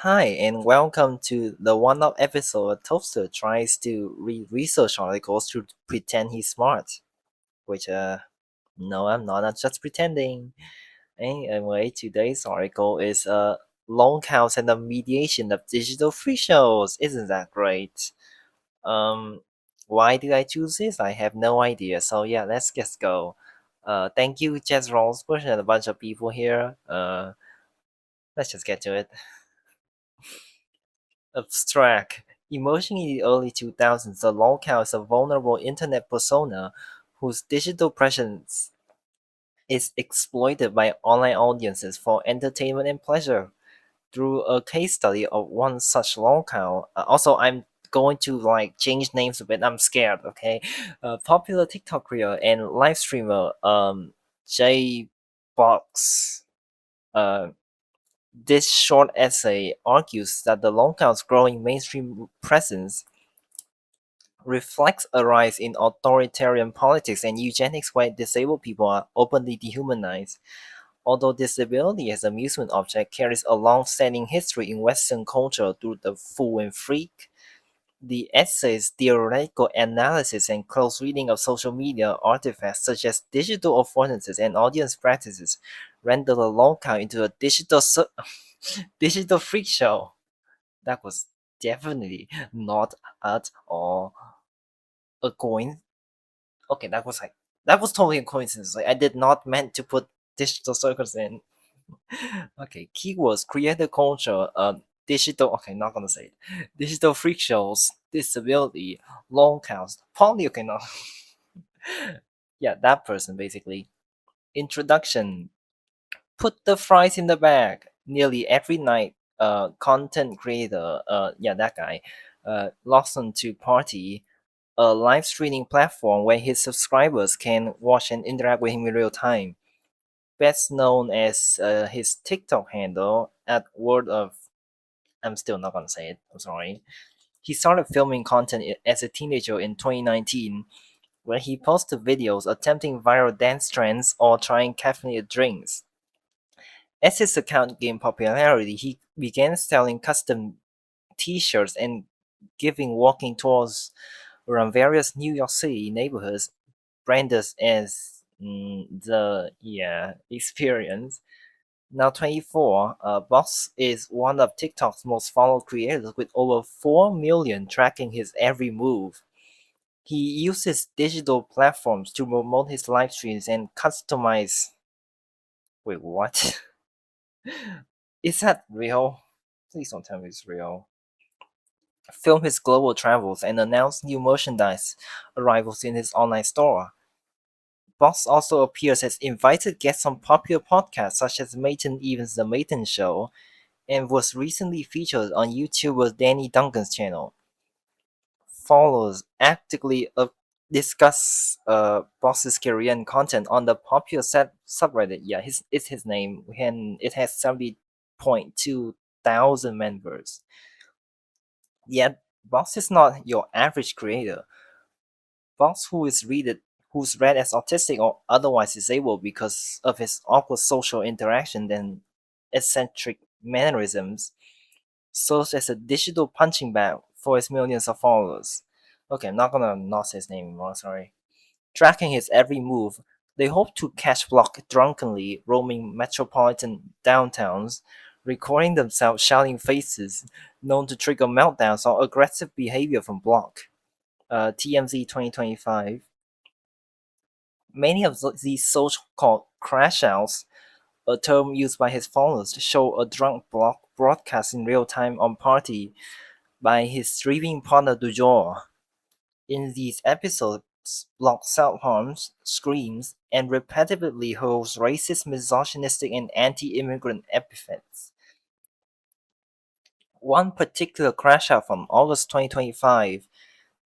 Hi, and welcome to the one-off episode. A toaster tries to read research articles to pretend he's smart. Which, no, I'm not. I'm just pretending. Anyway, today's article is long counts and the mediation of digital free shows. Isn't that great? Um, why did I choose this? I have no idea. So yeah, let's just go. Thank you, Jess Rosberg, and a bunch of people here. Let's just get to it. Abstract. Emerging in the early 2000s, the lolcow is a vulnerable internet persona whose digital presence is exploited by online audiences for entertainment and pleasure. Through a case study of one such lolcow, also I'm going to like change names a bit. I'm scared. Okay, popular TikTok creator and live streamer J Box. Uh, this short essay argues that the lolcow's growing mainstream presence reflects a rise in authoritarian politics and eugenics where disabled people are openly dehumanized. Although disability as an amusement object carries a long-standing history in Western culture through the fool and freak, the essay's theoretical analysis and close reading of social media artifacts such as digital affordances and audience practices render the lolcow into a digital freak show. That was definitely not at all a coin. Okay, that was totally a coincidence. Like I did not meant to put digital circles in. Okay, keywords: creator culture, digital. Okay, not gonna say it. Digital freak shows, disability, long counts, poly. Okay, no. Yeah, that person basically. Introduction: put the fries in the bag. Nearly every night, content creator, yeah, that guy, logs on to Party, a live streaming platform where his subscribers can watch and interact with him in real time. Best known as his TikTok handle at Word of. I'm still not gonna say it. I'm sorry. He started filming content as a teenager in 2019, where he posted videos attempting viral dance trends or trying caffeinated drinks. As his account gained popularity, he began selling custom T-shirts and giving walking tours around various New York City neighborhoods branded as the experience. Now 24, Box is one of TikTok's most followed creators with over 4 million tracking his every move. He uses digital platforms to promote his live streams and customize. Wait, what? Is that real? Please don't tell me it's real. Film his global travels and announce new merchandise arrivals in his online store. Boss also appears as invited guest on popular podcasts such as Maton Evans' The Maton Show and was recently featured on YouTuber Danny Duncan's channel. Followers actively discuss Boss's career and content on the popular subreddit. Yeah, it's his name, and it has 70.2 thousand members. Yet, Boss is not your average creator. Boss, who's read as autistic or otherwise disabled because of his awkward social interaction and eccentric mannerisms, serves as a digital punching bag for his millions of followers. Okay, I'm not gonna not say his name anymore, sorry. Tracking his every move, they hope to catch Block drunkenly roaming metropolitan downtowns, recording themselves shouting faces known to trigger meltdowns or aggressive behavior from Block. TMZ 2025. Many of these so-called crash outs, a term used by his followers to show a drunk Block broadcast in real time on Party by his streaming partner du jour. In these episodes, Block self-harms, screams, and repetitively hurls racist, misogynistic, and anti-immigrant epithets. One particular crash out from August 2025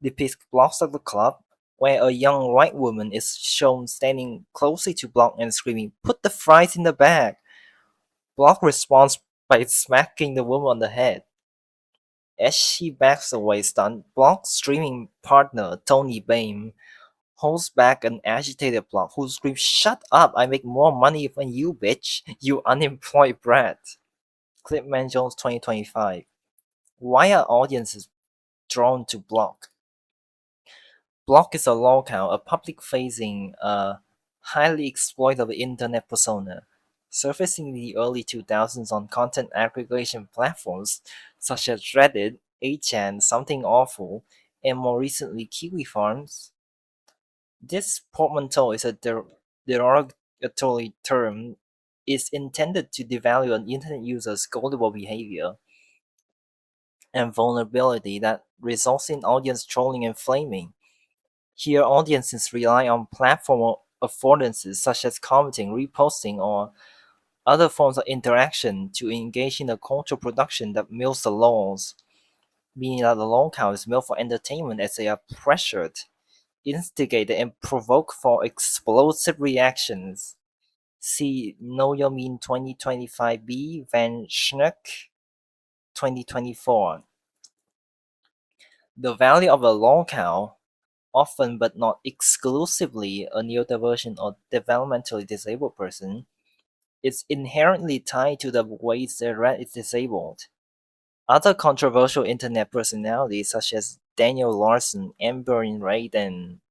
depicts Block's at the club, where a young white woman is shown standing closely to Block and screaming, "Put the fries in the bag!" Block responds by smacking the woman on the head. As she backs away stunned, Block's streaming partner, Tony Bain, holds back an agitated Block who screams, "Shut up, I make more money than you, bitch, you unemployed brat." Clipman Jones 2025. Why are audiences drawn to Block? Block is a locale, a public-facing, highly exploitable internet persona, surfacing in the early 2000s on content aggregation platforms such as Reddit, 8chan, Something Awful, and more recently Kiwi Farms. This portmanteau is a derogatory term is intended to devalue an internet user's gullible behavior and vulnerability that results in audience trolling and flaming. Here, audiences rely on platform affordances such as commenting, reposting, or other forms of interaction to engage in a cultural production that milks the laws, meaning that the locale is built for entertainment as they are pressured, instigated, and provoked for explosive reactions. See Know Your Meme 2025b Van Schnuck 2024. The value of a locale, often but not exclusively a neurodivergent or developmentally disabled person, is inherently tied to the ways their rat is disabled. Other controversial internet personalities such as Daniel Larson, Amber in Raid, and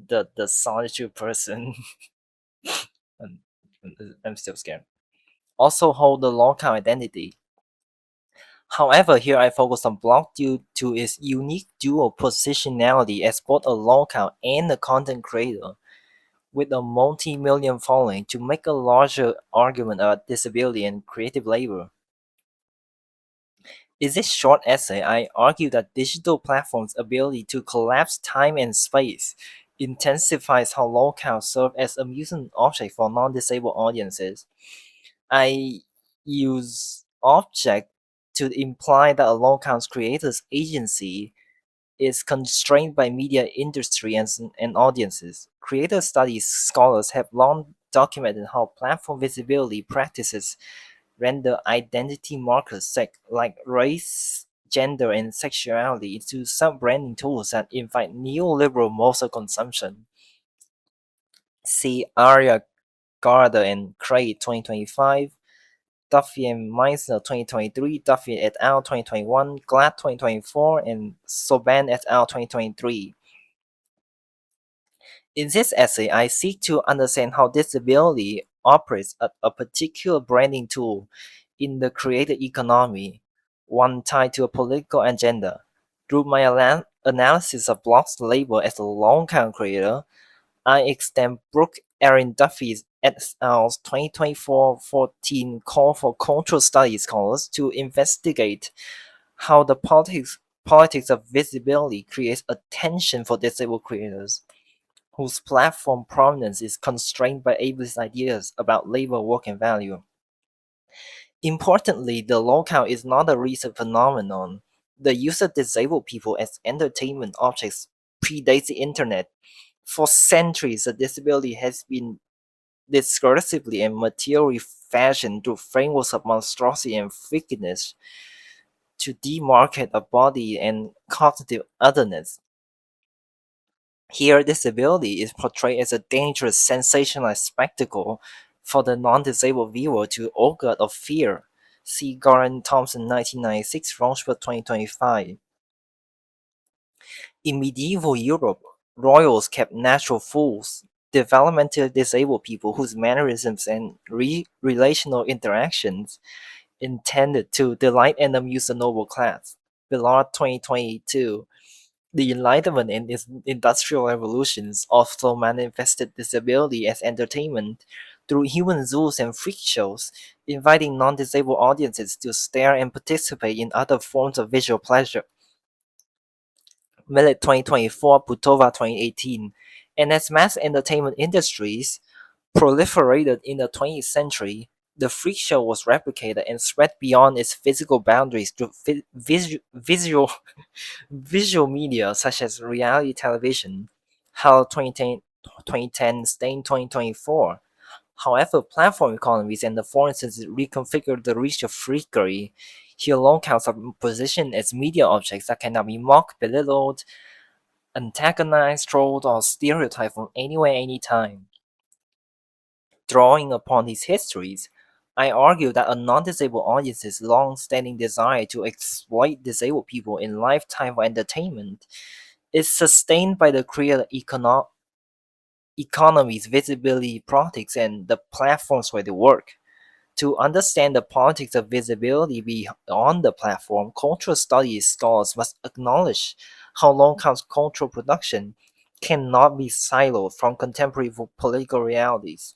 the solitude person I'm, I'm still scared, also hold the locale identity. However, here I focus on Block due to its unique dual positionality as both a locale and a content creator with a multi-million following to make a larger argument about disability and creative labor. In this short essay, I argue that digital platforms' ability to collapse time and space intensifies how locales serve as amusement objects for non-disabled audiences. I use object to imply that a locale's creator's agency is constrained by media industry and audiences. Creator studies scholars have long documented how platform visibility practices render identity markers like race, gender, and sexuality into sub-branding tools that invite neoliberal modes of consumption. See Aria Garda and Craig 2025, Duffy and Meisner 2023, Duffy et al. 2021, Glad 2024, and Soban et al. 2023. In this essay, I seek to understand how disability operates as a particular branding tool in the creator economy, one tied to a political agenda. Through my analysis of Block's label as a long-term creator, I extend Brooke Erin Duffy et al.'s 2024-14 call for cultural studies scholars to investigate how the politics of visibility creates a tension for disabled creators whose platform prominence is constrained by ableist ideas about labor, work, and value. Importantly, the locale is not a recent phenomenon. The use of disabled people as entertainment objects predates the internet. For centuries, the disability has been discursively and materially fashioned through frameworks of monstrosity and freakiness to demarcate a body and cognitive otherness. Here, disability is portrayed as a dangerous, sensationalized spectacle for the non-disabled viewer to augur of fear. See Garen Thompson 1996, Rauschberg 2025. In medieval Europe, royals kept natural fools, developmentally disabled people whose mannerisms and relational interactions intended to delight and amuse the noble class. Billard 2022. The Enlightenment and its industrial revolutions also manifested disability as entertainment through human zoos and freak shows, inviting non-disabled audiences to stare and participate in other forms of visual pleasure. Millet 2024, Putova 2018, and as mass entertainment industries proliferated in the 20th century, the freak show was replicated and spread beyond its physical boundaries through visual media such as reality television, HAL 2010, Stain 2024. However, platform economies and the affordances reconfigured the reach of freakery. Here, locales are positioned as media objects that cannot be mocked, belittled, antagonized, trolled, or stereotyped from anywhere, anytime. Drawing upon these histories, I argue that a non-disabled audience's long-standing desire to exploit disabled people in lifetime for entertainment is sustained by the creator economy's visibility politics and the platforms where they work. To understand the politics of visibility beyond the platform, cultural studies scholars must acknowledge how long-term cultural production cannot be siloed from contemporary political realities.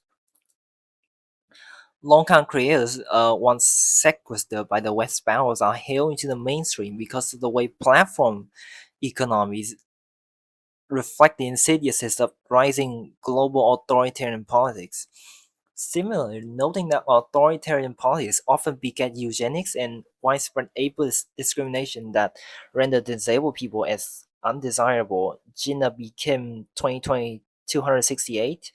Long-term creators, once sequestered by the West powers, are hailed into the mainstream because of the way platform economies reflect the insidiousness of rising global authoritarian politics. Similarly, noting that authoritarian politics often beget eugenics and widespread ableist discrimination that render disabled people as undesirable, Gina B. Kim 2020 268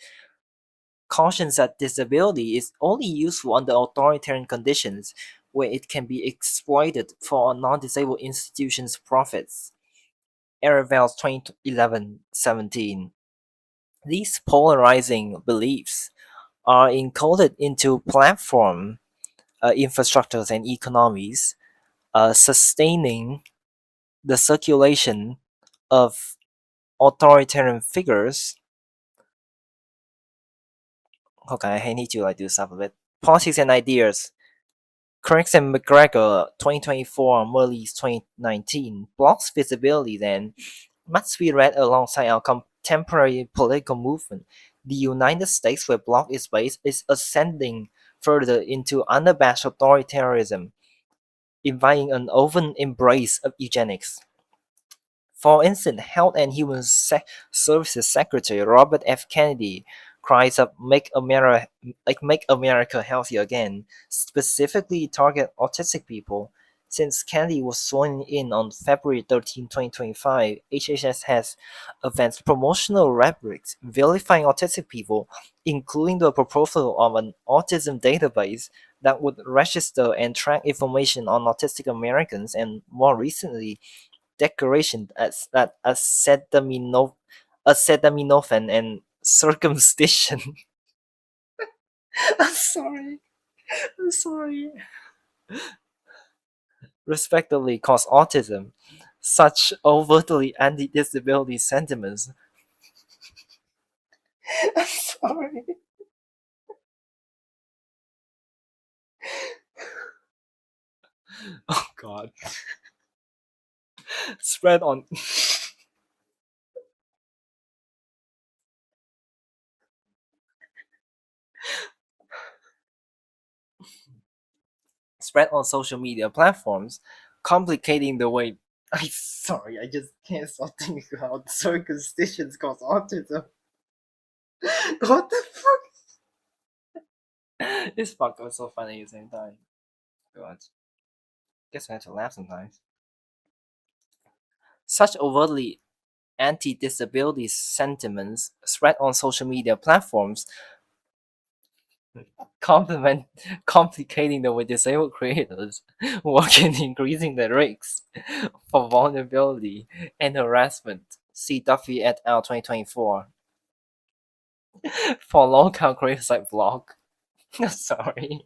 cautions that disability is only useful under authoritarian conditions where it can be exploited for a non-disabled institution's profits. Aravel's 2011-17. These polarizing beliefs are encoded into platform infrastructures and economies, sustaining the circulation of authoritarian figures. Okay, I need to like do stuff a bit. Politics and ideas. Craigs and McGregor, 2024, Merleys 2019. Block's visibility then must be read alongside our contemporary political movement. The United States, where Bloc is based, is ascending further into unabashed authoritarianism, inviting an open embrace of eugenics. For instance, Health and Human Services Secretary Robert F. Kennedy cries up make America healthy again, specifically target autistic people. Since Kennedy was sworn in on February 13, 2025, HHS has advanced promotional rhetorics vilifying autistic people, including the proposal of an autism database that would register and track information on autistic Americans, and more recently, declaration as that acetaminophen and circumcision. I'm sorry. I'm sorry. Respectively cause autism. Such overtly anti-disability sentiments. I'm sorry. Oh God. Spread on spread on social media platforms, complicating the way. I'm sorry, I just can't stop thinking about circumcisions cause autism. What the fuck? This fuck was so funny at the same time. God. Guess I have to laugh sometimes. Such overtly anti-disability sentiments spread on social media platforms, complement complicating the way disabled creators work in increasing the risks for vulnerability and harassment. See Duffy et al. 2024. For local creators like Blog. Sorry.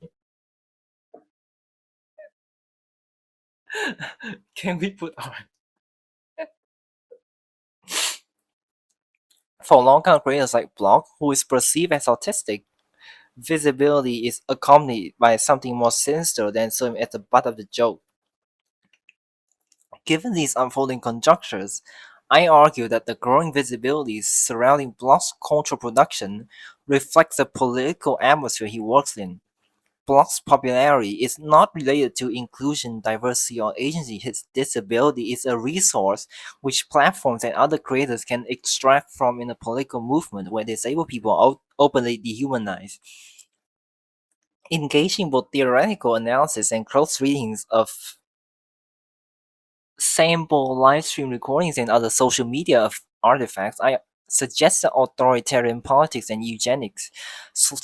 Can we put our For local creators like Blog, who is perceived as autistic, visibility is accompanied by something more sinister than serving at the butt of the joke. Given these unfolding conjunctures, I argue that the growing visibility surrounding Bloch's cultural production reflects the political atmosphere he works in. Bloch's popularity is not related to inclusion, diversity, or agency. His disability is a resource which platforms and other creators can extract from in a political movement where disabled people are openly dehumanized. Engaging both theoretical analysis and close readings of sample live stream recordings and other social media artifacts, I suggest that authoritarian politics and eugenics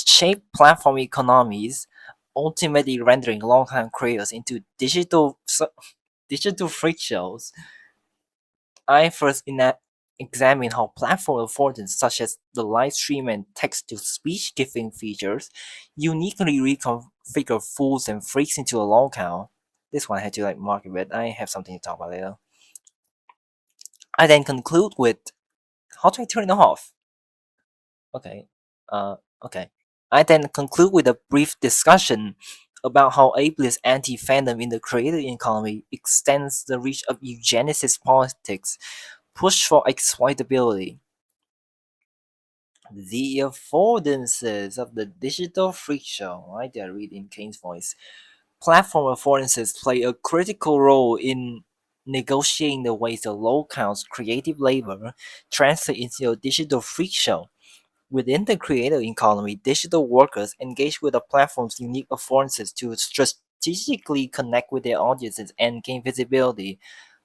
shape platform economies, ultimately rendering long-time creators into digital freak shows. I first examine how platform affordances such as the live stream and text-to-speech giving features uniquely figure fools and freaks into a locale. This one I had to like mark it, but I have something to talk about later. I then conclude with how do I turn it off? Okay. Okay. I then conclude with a brief discussion about how ableist anti-fandom in the creator economy extends the reach of eugenicist politics, push for exploitability. The affordances of the digital freak show, right there, read in Kane's voice. Platform affordances play a critical role in negotiating the ways the locale's creative labor translate into a digital freak show. Within the creator economy, digital workers engage with the platform's unique affordances to strategically connect with their audiences and gain visibility.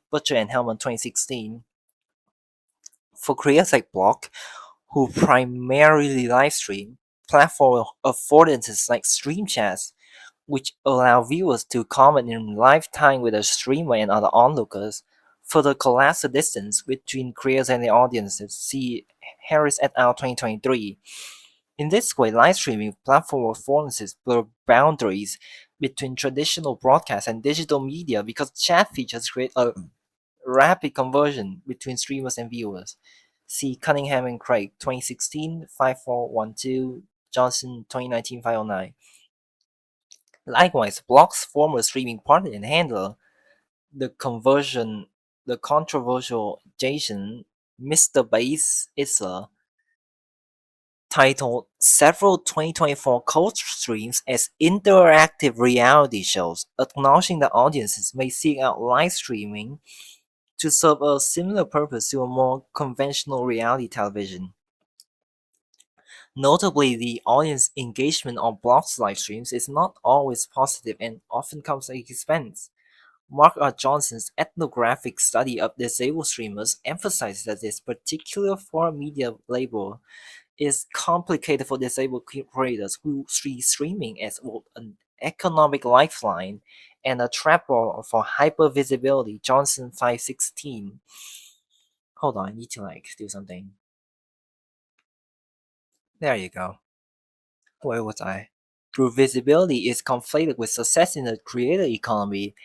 Butcher and Hellman 2016. For creators like Block, who primarily livestream, platform affordances like stream chats, which allow viewers to comment in live time with a streamer and other onlookers, further collapse the distance between creators and their audiences. See Harris et al. 2023. In this way, live streaming platform performances blur boundaries between traditional broadcast and digital media because chat features create a rapid conversion between streamers and viewers. See Cunningham and Craig 2016 5412, Johnson 2019 509. Likewise, Block's former streaming partner and handler, the conversion the controversial Jason Mr. Bass Isla titled several 2024 code streams as interactive reality shows, acknowledging that audiences may seek out live streaming to serve a similar purpose to a more conventional reality television. Notably, the audience engagement on Block's live streams is not always positive and often comes at expense. Mark R. Johnson's ethnographic study of disabled streamers emphasizes that this particular foreign media label is complicated for disabled creators who see streaming as both an economic lifeline and a trapdoor for hypervisibility. Johnson 516. Hold on, I need to like do something. There you go. Where was I? Through visibility is conflated with success in the creator economy.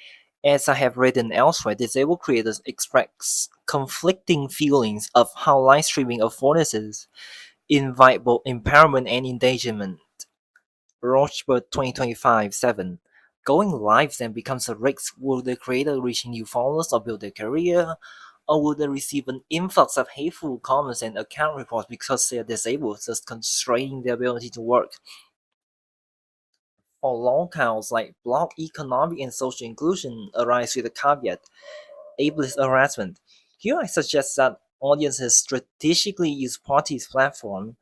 As I have written elsewhere, disabled creators express conflicting feelings of how live streaming affordances invite both empowerment and engagement. Rochbert 2025-7. Going live then becomes a risk. Will the creator reach new followers or build their career? Or will they receive an influx of hateful comments and account reports because they are disabled, thus constraining their ability to work? For locales like Block economic and social inclusion arise with a caveat, ableist harassment. Here I suggest that audiences strategically use parties' platform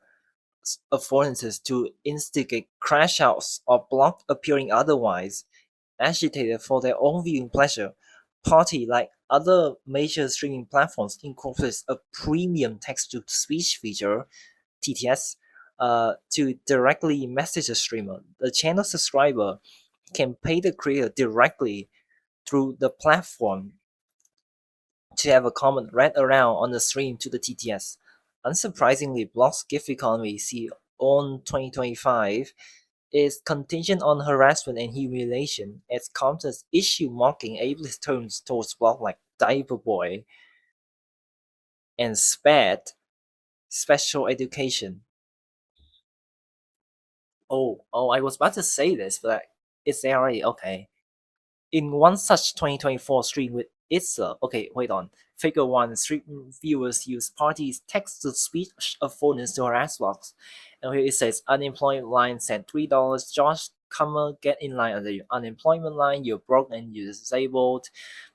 affordances to instigate crash outs or block appearing otherwise agitated for their own viewing pleasure. Party, like other major streaming platforms, incorporates a premium text-to-speech feature (TTS) to directly message the streamer. The channel subscriber can pay the creator directly through the platform to have a comment read around on the stream to the TTS. Unsurprisingly, Block's gift economy, see on 2025, is contingent on harassment and humiliation, as counters issue mocking ableist terms towards Block like diaper boy and SPED, special education. Oh, I was about to say this, but it's there already. Okay. In one such 2024 stream with Itza, okay, wait on. Figure 1, stream viewers use parties text-to-speech affordance to harass blocks. And here it says, unemployment line sent $3. Josh, comma, get in line on the unemployment line. You're broke and you're disabled.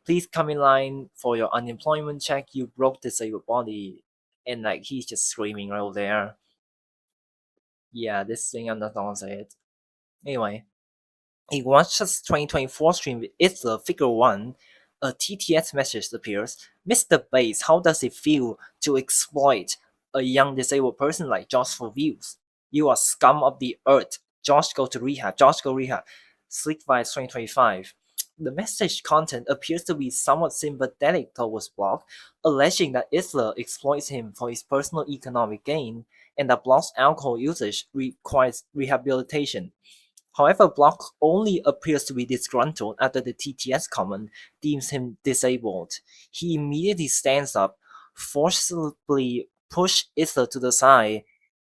Please come in line for your unemployment check. You broke disabled body. And like he's just screaming right over there. Yeah, this thing I'm not gonna say it. Anyway. In OneShot's 2024 stream with Isla Figure 1, a TTS message appears. Mr. Bass, how does it feel to exploit a young disabled person like Josh for views? You are scum of the earth. Josh go to rehab. Josh go rehab. Sleek Vibes 2025. The message content appears to be somewhat sympathetic towards Block, alleging that Isla exploits him for his personal economic gain and that Block's alcohol usage requires rehabilitation. However, Block only appears to be disgruntled after the TTS comment deems him disabled. He immediately stands up, forcibly pushes Isla to the side,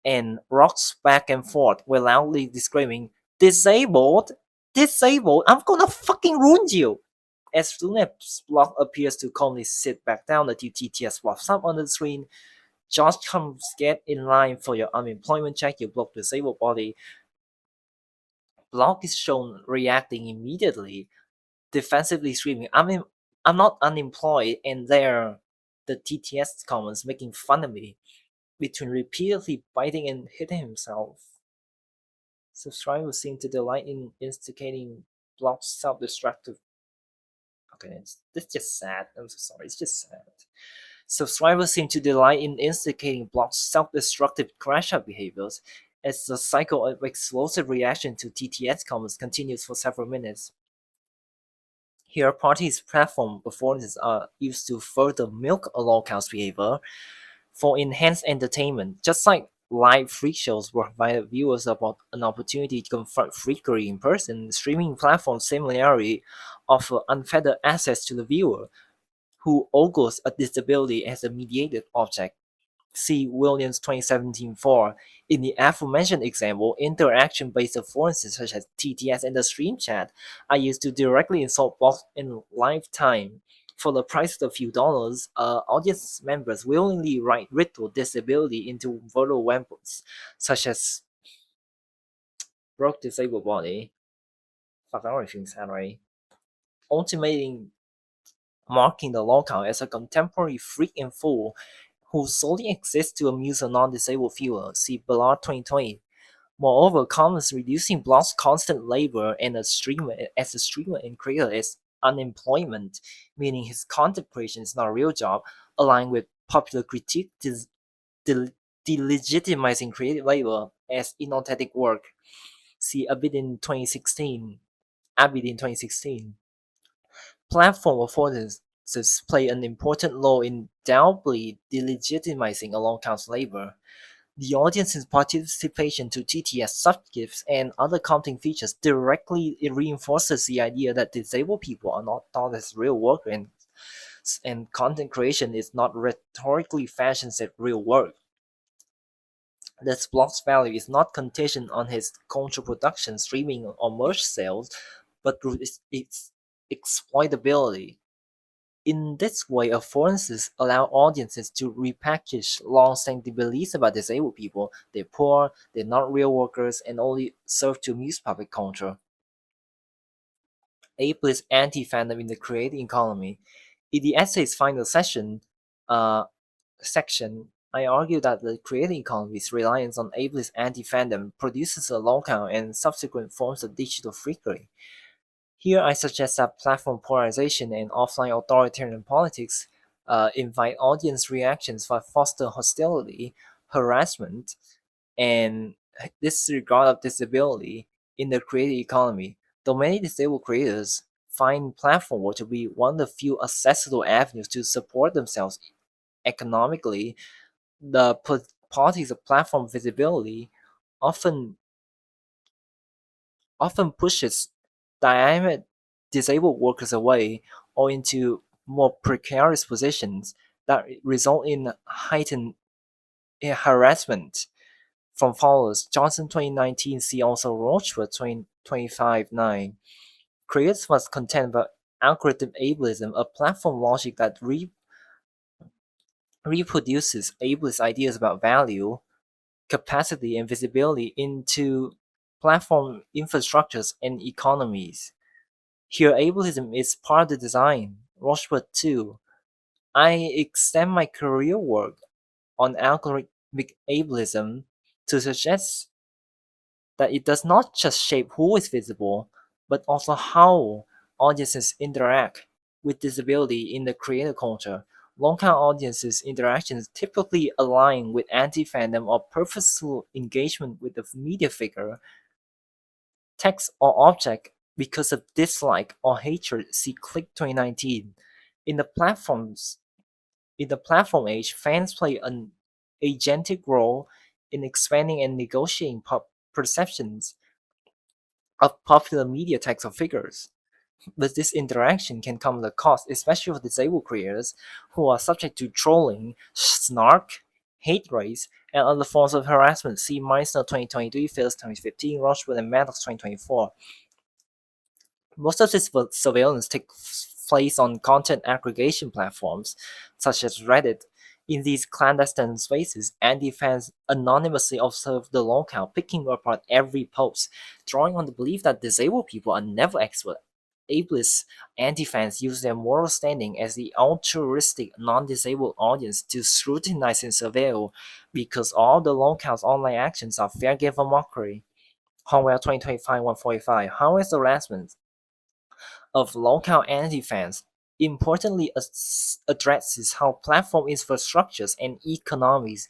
and rocks back and forth while loudly screaming, "Disabled? Disabled? I'm gonna fucking ruin you!" As soon as Block appears to calmly sit back down, the TTS pops up on the screen. "Just come get in line for your unemployment check, you block disabled body." Block is shown reacting immediately, defensively screaming, I'm not unemployed," and there the TTS comments making fun of me, between repeatedly biting and hitting himself. Subscribers seem to delight in instigating Block's self-destructive. Okay, it's just sad. I'm so sorry, it's just sad. Subscribers seem to delight in instigating Block's self-destructive crash-out behaviors as the cycle of explosive reaction to TTS comments continues for several minutes. Here, parties' platform performances are used to further milk a local's behavior for enhanced entertainment, just like live freak shows provide viewers about an opportunity to confront freakery in person. Streaming platforms similarly offer unfettered access to the viewer, who ogles a disability as a mediated object. See Williams 2017 4. In the aforementioned example, interaction-based affordances such as TTS and the stream chat are used to directly insult bots in live time. For the price of a few dollars, audience members willingly write ritual disability into virtual weapons, such as broke disabled body. Fuck, I don't think sad, right? Ultimating marking the locale as a contemporary freak and fool who solely exists to amuse a non-disabled viewer. See Ballard 2020. Moreover, comments reducing Block's constant labor and as a streamer and creator is unemployment, meaning his content creation is not a real job, aligned with popular critique del- delegitimizing creative labor as inauthentic work. See Abid in 2016. Platform affordances play an important role in doubly delegitimizing a long-count's labor. The audience's participation to TTS subgifts and other counting features directly reinforces the idea that disabled people are not thought as real workers, and content creation is not rhetorically fashioned as real work. This Block's value is not contingent on his control production, streaming, or merch sales, but through its exploitability. In this way, affordances allow audiences to repackage long-standing beliefs about disabled people. They're poor, they're not real workers, and only serve to amuse public culture. Ableist anti-fandom in the creating economy. In the essay's final uh, section, I argue that the creating economy's reliance on ableist anti-fandom produces a local and subsequent forms of digital freakery. Here I suggest that platform polarization and offline authoritarian politics invite audience reactions that foster hostility, harassment, and disregard of disability in the creative economy. Though many disabled creators find platform work to be one of the few accessible avenues to support themselves economically, the politics of platform visibility often often pushes dynamic disabled workers away or into more precarious positions that result in heightened harassment from followers. Johnson 2019, see also Rochford 2025 9. Creators must contend with algorithm ableism, a platform logic that reproduces ableist ideas about value, capacity, and visibility into platform infrastructures and economies. Here, ableism is part of the design. Rochefort 2. I extend my career work on algorithmic ableism to suggest that it does not just shape who is visible, but also how audiences interact with disability in the creator culture. Long-term audiences' interactions typically align with anti-fandom or purposeful engagement with the media figure, text, or object because of dislike or hatred. See Click 2019. In the platforms in the platform age, fans play an agentic role in expanding and negotiating perceptions. of popular media types or figures. But this interaction can come at a cost, especially for disabled creators who are subject to trolling, snark, hate race, and other forms of harassment. See Meissner 2023, Phillips 2015, Rochwood and Maddox 2024. Most of this surveillance takes place on content aggregation platforms such as Reddit. In these clandestine spaces, anti-fans anonymously observe the locale, picking apart every post, drawing on the belief that disabled people are never expert. Ableist anti-fans use their moral standing as the altruistic non-disabled audience to scrutinize and surveil because all the locale's online actions are fair game for mockery. However, 2025 145, how is the harassment of local anti-fans importantly addresses how platform infrastructures and economies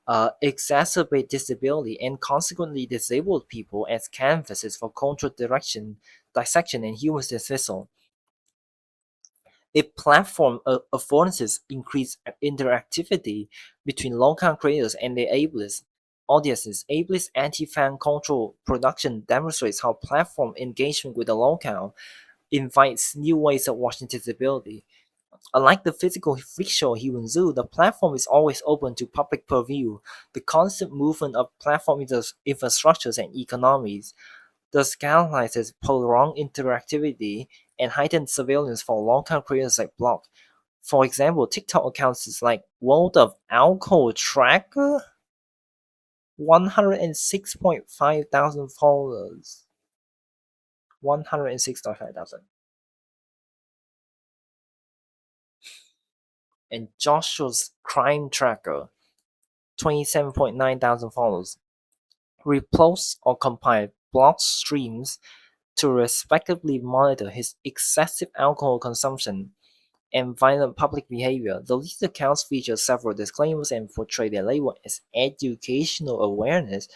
exacerbate disability and consequently disabled people as canvases for cultural direction, dissection, and human dismissal. If platform affordances increase interactivity between local creators and their ableist audiences, ableist anti-fan cultural production demonstrates how platform engagement with the locale invites new ways of watching disability. Unlike the physical freak-show human zoo, the platform is always open to public purview. The constant movement of platform infrastructures and economies thus catalyzes prolonged interactivity and heightened surveillance for long-term creators like Block. For example, TikTok accounts is like World of Alcohol Tracker, 106.5 thousand followers. 106,500. And Joshua's Crime Tracker, 27.9 thousand followers. Reposts or compile blog streams to respectively monitor his excessive alcohol consumption and violent public behavior. The lead accounts feature several disclaimers and portray their label as educational awareness.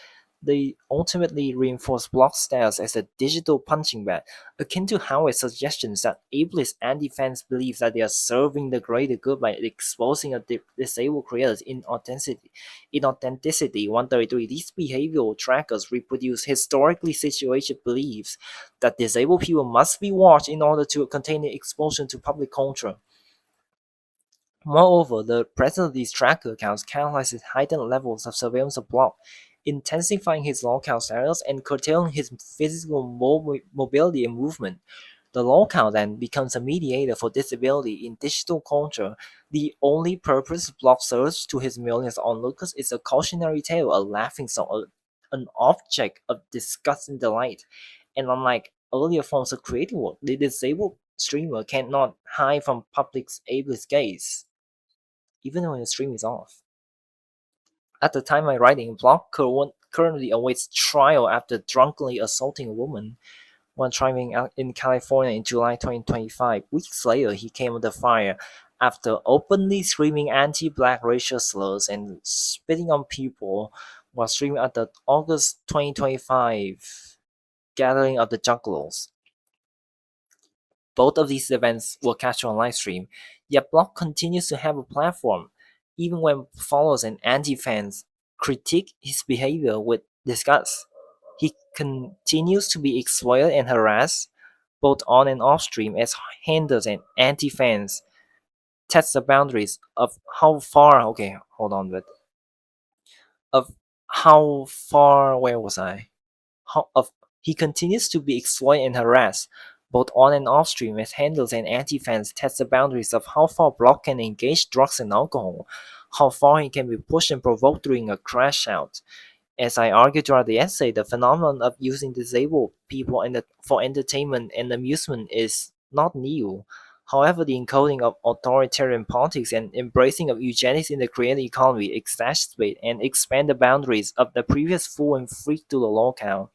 They ultimately reinforce blog styles as a digital punching bag, akin to Howard's suggestions that ableist anti-fans believe that they are serving the greater good by exposing a disabled creators inauthenticity. Inauthenticity 133. These behavioral trackers reproduce historically situated beliefs that disabled people must be watched in order to contain their exposure to public culture. Moreover, the presence of these tracker accounts catalyzes heightened levels of surveillance of Block, intensifying his locale status and curtailing his physical mobility and movement. The locale then becomes a mediator for disability in digital culture. The only purpose Block serves to his millions of onlookers is a cautionary tale, a laughing stock, an object of disgust and delight. And unlike earlier forms of creative work, the disabled streamer cannot hide from public's ableist gaze even when the stream is off. At the time of writing, Block currently awaits trial after drunkenly assaulting a woman while driving out in California in July 2025. Weeks later, he came under fire after openly screaming anti-black racial slurs and spitting on people while streaming at the August 2025 gathering of the Juggalos. Both of these events were captured on livestream, yet Block continues to have a platform, even when followers and anti-fans critique his behavior with disgust. He continues to be exploited and harassed, both on and off stream, as handlers and anti-fans test the boundaries of how far. Okay, hold on, but of how far. Where was I? How of he continues to be exploited and harassed, both on and off stream, as handlers and anti-fans test the boundaries of how far Block can engage drugs and alcohol, how far he can be pushed and provoked during a crash out. As I argued throughout the essay, the phenomenon of using disabled people for entertainment and amusement is not new. However, the encoding of authoritarian politics and embracing of eugenics in the creative economy exacerbate and expand the boundaries of the previous full and free to the locale.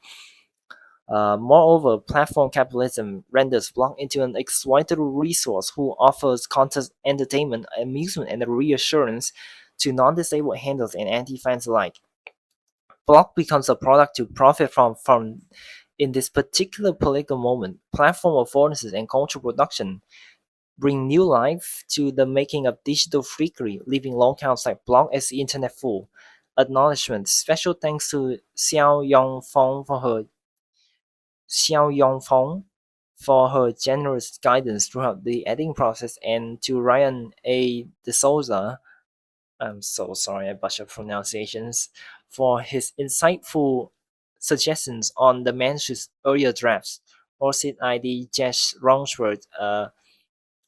Moreover, platform capitalism renders Block into an exploitable resource who offers content, entertainment, amusement, and reassurance to non-disabled handlers and anti-fans alike. Block becomes a product to profit from in this particular political moment. Platform affordances and cultural production bring new life to the making of digital freakery, leaving locales like Block as the internet full. Acknowledgement. Special thanks to Xiao Yong Fong for her Xiao Yongfeng for her generous guidance throughout the editing process, and to Ryan A. De Souza, I'm so sorry I butchered pronunciations, for his insightful suggestions on the manuscript's earlier drafts. Orchid ID Jesh Rongsworth,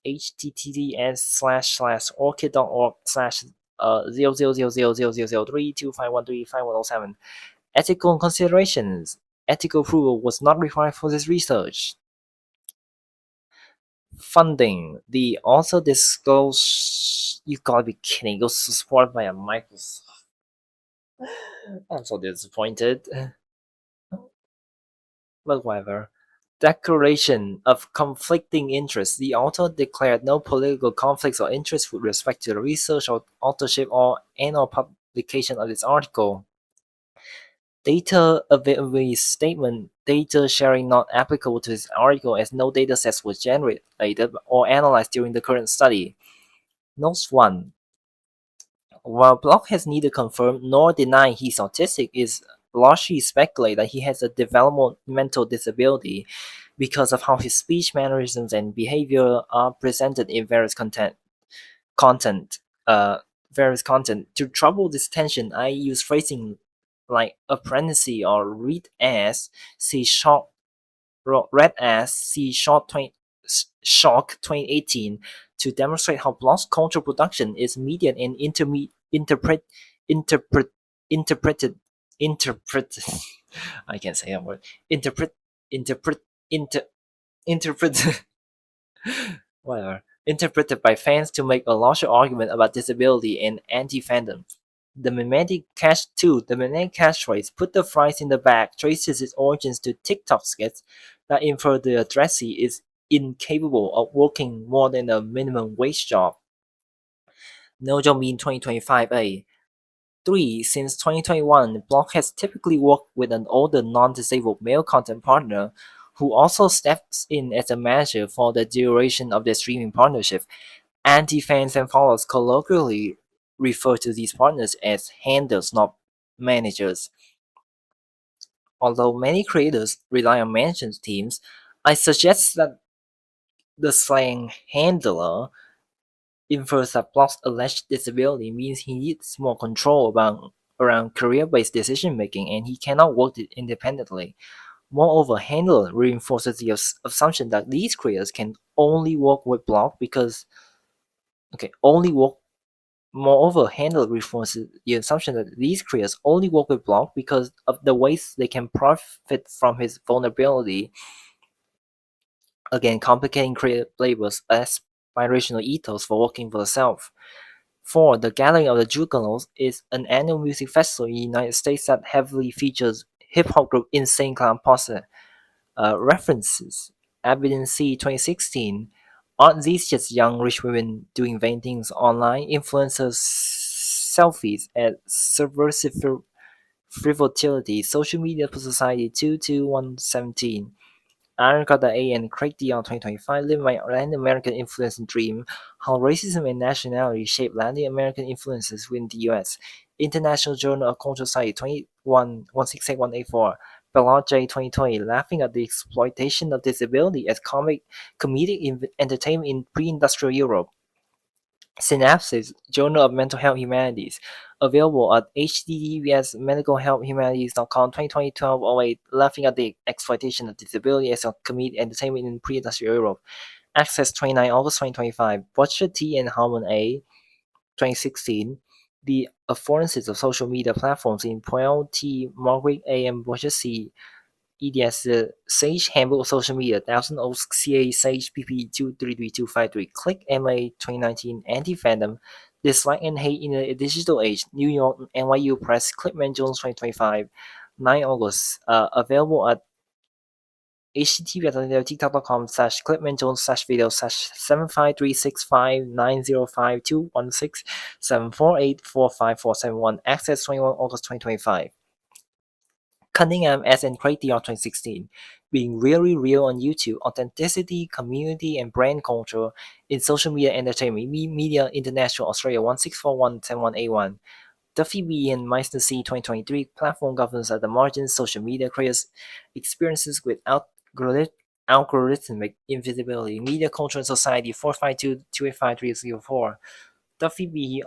https://orchid.org slash 00000000325135107. Ethical considerations. Ethical approval was not required for this research. Funding. The author disclosed. You gotta be kidding. It was supported by a Microsoft. I'm so disappointed. But whatever. Declaration of conflicting interests. The author declared no political conflicts or interests with respect to the research or authorship or and/or publication of this article. Data availability statement. Data sharing not applicable to this article as no datasets were generated or analyzed during the current study. Notes 1. While Block has neither confirmed nor denied he's autistic, it is largely speculated that he has a developmental disability because of how his speech mannerisms and behavior are presented in content uh various content. To trouble this tension, I use phrasing like apprentice or read as, see short, read as, see short 20, shock 2018 to demonstrate how Block's cultural production is median and interpret interpreted interpreted I can't say that word. Interpret inter interpret whatever. Interpreted by fans to make a larger argument about disability and anti-fandom. The mimetic catchphrase, "Put the fries in the bag," traces its origins to TikTok skits that infer the addressee is incapable of working more than a minimum wage job. Nojo Mean 2025A. 3. Since 2021, Block has typically worked with an older non-disabled male content partner who also steps in as a manager for the duration of their streaming partnership. Anti-fans and followers colloquially refer to these partners as handlers, not managers. Although many creators rely on management teams, I suggest that the slang handler infers that Block's alleged disability means he needs more control around career-based decision-making and he cannot work independently. Moreover, handler reinforces the assumption that these creators can only work with Block because only work. Moreover, handler reinforces the assumption that these creators only work with Block because of the ways they can profit from his vulnerability, again complicating creative labels aspirational ethos for working for the self. 4. The Gathering of the Juggalos is an annual music festival in the United States that heavily features hip-hop group Insane Clown Posse. References: Evidence C 2016. Aren't these just young rich women doing vain things online? Influencers selfies at subversive frivolity. Social Media for Society 22117. Aaron Carter A and Craig Dion 2025. Live my Latin American influence and dream. How racism and nationality shape Latin American influences within the US. International Journal of Cultural Society 21 Ballard J 2020. Laughing at the exploitation of disability as comedic entertainment in pre-industrial Europe. Synapses, Journal of Mental Health Humanities, available at https://medicalhealthhumanities.com 2020-12-08, Laughing at the Exploitation of Disability as a Comedic Entertainment in Pre-Industrial Europe, Access 29 August 2025, Butcher T and Harmon A 2016, The Affordances of Social Media Platforms in Poel T, Margaret A and Butcher C, EDS Sage Handbook of Social Media, 1000 CA Sage PP 233253, Click MA 2019, Anti-Fandom, Dislike and Hate in a Digital Age, New York NYU Press, Clipman Jones 2025, 9 August, available at http://clipmanjones/video/7536590521674845471, Access 21 August 2025. Cunningham S. and Craig Dion 2016. Being really real on YouTube, authenticity, community, and brand culture in social media entertainment. Media International Australia 16417181. Duffy B. and Meissner C. 2023. Platform governance at the margins, social media creators experiences without algorithmic invisibility, media culture and society 452-285-304, Duffy B.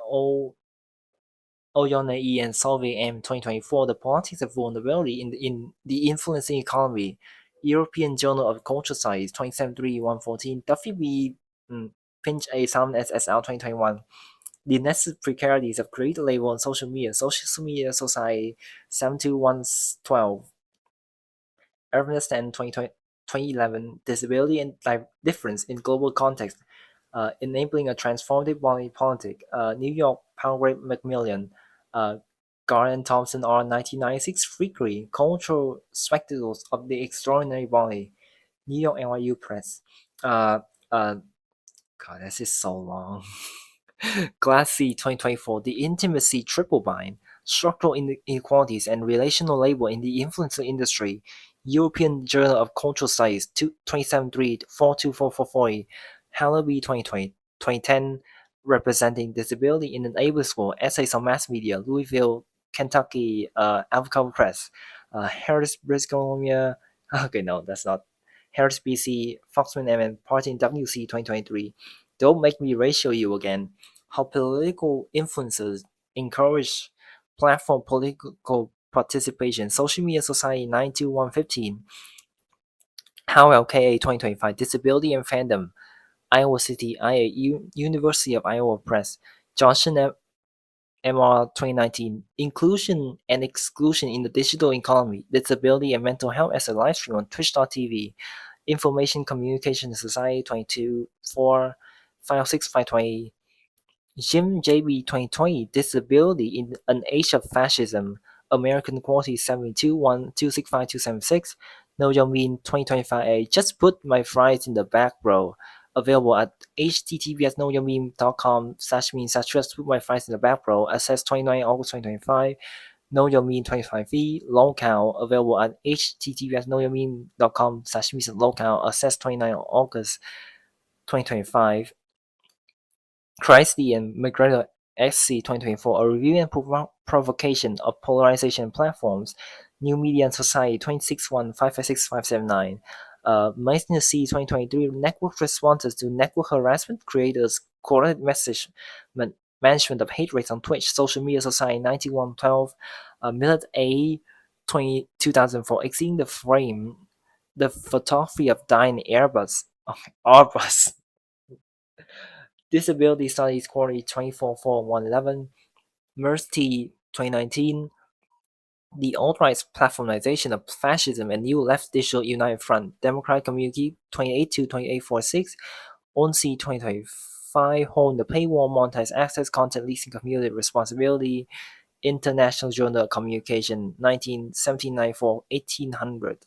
Oyonei and Solvay M 2024, The Politics of Vulnerability in the Influencing Economy, European Journal of Cultural Science 2073-114, Duffy B. Pinch A. Salmon SSL 2021, The Nested Precarities of Creator Label on Social Media Society 72112, Ernest and 2011, Disability and Difference in Global Context, Enabling a Transformative Body Politic, New York, Palgrave Macmillan, Garland Thompson R. 1996, Freakery, Cultural Spectacles of the Extraordinary Body, New York NYU Press. Uh, uh, God, this is so long. Glass C 2024, The Intimacy Triple Bind, Structural Inequalities and Relational Labor in the Influencer Industry, European Journal of Cultural Studies 2073, 42444, Hallaby 2010, Representing Disability in an Ableist World, Essays on Mass Media, Louisville, Kentucky, Avocado Press, Harris, British Columbia, okay, no, that's not, Harris, BC, Foxman M, Party in WC 2023, Don't Make Me Ratio You Again, How Political Influencers Encourage Platform Political Participation, Social Media Society 92115, How LKA 2025, Disability and Fandom, Iowa City, University of Iowa Press, Johnson MR 2019, Inclusion and Exclusion in the Digital Economy, Disability and Mental Health as a Live Stream on Twitch.tv, Information Communication Society 22 4 506 520, Jim JB 2020, Disability in an Age of Fascism, American Quality 721265276, Know Your Mean 2025A, Just Put My Fries in the Back Bro, available at https://knowyourmeme.com/mean/just put my fries in the back bro, access 29 August 2025, Know Your Mean 25V, locale, available at https://knowyourmeme.com/locale, access 29 August 2025, Christie and McGregor XC 2024, A Review and Provocation of Polarization Platforms, New Media and Society 261556579, Meissner C 2023, Network Responses to Network Harassment, Creators, Coordinated Message Management of Hate Rates on Twitch, Social Media Society 9112, Millet A 2004, Exceeding the Frame, The Photography of Dying Airbus, Airbus. Disability Studies Quarterly 244111, Mercy 2019, The Alt-Right's Platformization of Fascism and New Left Digital United Front, Democratic Community 28-2846, ONC 2025, Hold the Paywall, Monetize Access, Content Leasing Community Responsibility, International Journal of Communication 1794-1800.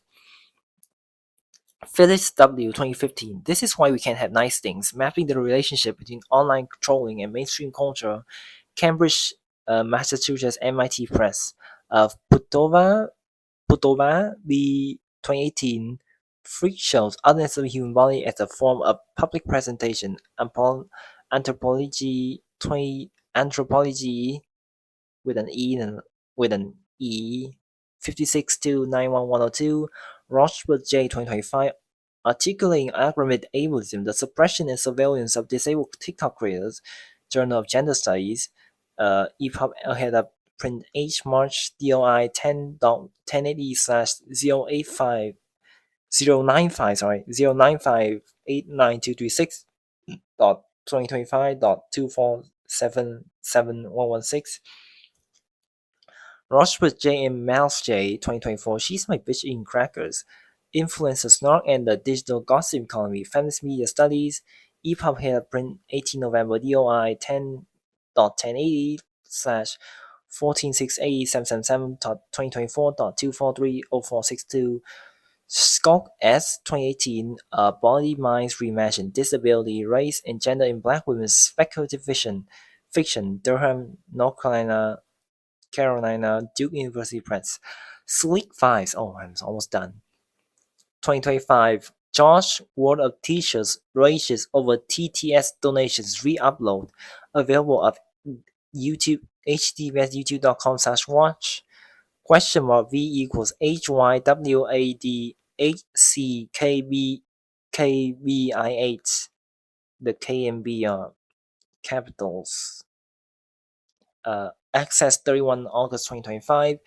Phyllis W. 2015. This is why we can't have nice things. Mapping the relationship between online trolling and mainstream culture. Cambridge, Massachusetts, MIT Press. Putova B. 2018. Freak shows otherness of the human body as a form of public presentation. Anthropology 20. Anthropology with an E and with an E. 56 to 91102. Rochford J 2025, Articulating Algorithmic Ableism, the Suppression and Surveillance of Disabled TikTok Creators, Journal of Gender Studies, EPUB ahead of print H March DOI 10.1080 slash 085 095 sorry 095892236 dot 2025 dot 2477116. Rochford J and Mouse J 2024, She's My Bitch Eating Crackers, Influencer Snark and the Digital Gossip Economy, Feminist Media Studies, EPUB Head Print 18 November DOI 10.1080 slash 1468777.2024.2430462, Skulk S 2018, Body Minds Reimagined, Disability, Race, and Gender in Black Women's Speculative Fiction, Durham, North Carolina, Duke University Press. Sleek Vibes. Oh, I'm almost done. 2025. Josh World of Teachers rages over TTS donations re-upload. Available at YouTube, https youtube.com/watch. Question mark V equals HYWAD HCKB8. The KMB capitals. Access 31 August 2025.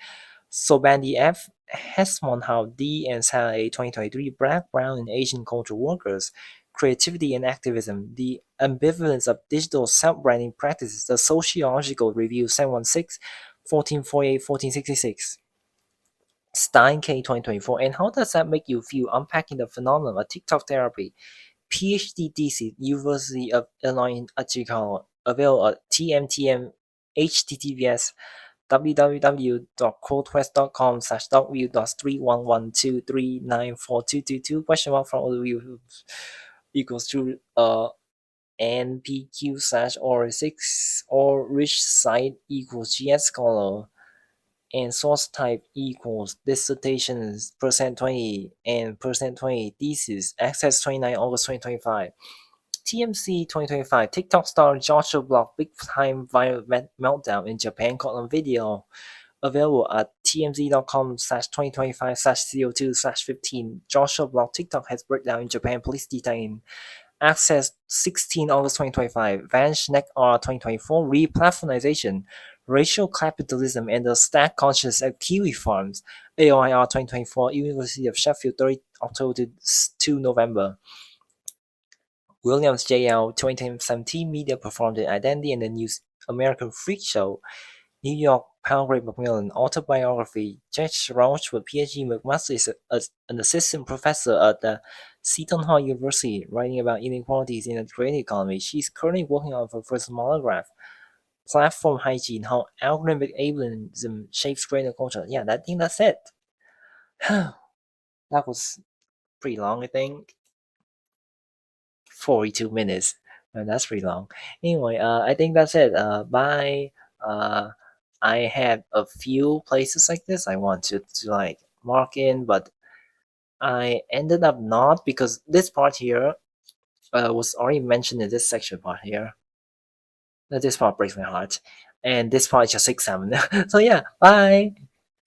Sobandi F. Hesmon How D and Saturday 2023 Black, Brown, and Asian Cultural Workers, Creativity and Activism, The Ambivalence of Digital Self-Branding Practices, The Sociological Review 716, 1448, 1466. Stein K 2024. And how does that make you feel? Unpacking the phenomenon of TikTok therapy. PhD thesis, University of Illinois at Chicago. Available at TMTM https www.codewest.com/doc.view.311239422 question mark from all view equals to npq slash or 6 or rich site equals gs scholar and source type equals dissertations percent 20 and percent 20 thesis access 29 August 2025. TMC 2025 TikTok star Joshua Block big time viral meltdown in Japan caught on video. Available at tmz.com/2025/CO2/15. Joshua Block TikTok has breakdown in Japan police detain. Access 16 August 2025. Vanish Neck R 2024 Replatformization, Racial Capitalism and the Stack Conscious at Kiwi Farms. AOIR 2024 University of Sheffield 30 October to 2 November. Williams J.L. 2017 Media performed the Identity and the New American Freak Show. New York Palgrave Macmillan Autobiography. Judge Rochwood, PhD McMaster, is an assistant professor at the Seton Hall University, writing about inequalities in the creative economy. She's currently working on her first monograph, Platform Hygiene, How Algorithmic Ableism Shapes Creative Culture. Yeah, I think that's it. That was pretty long, I think. 42 minutes. That's pretty long. Anyway, I think that's it. Bye. I had a few places like this I wanted to like mark in, but I ended up not because this part here was already mentioned in this section part here. This part breaks my heart, and this part is just exam. So yeah, bye.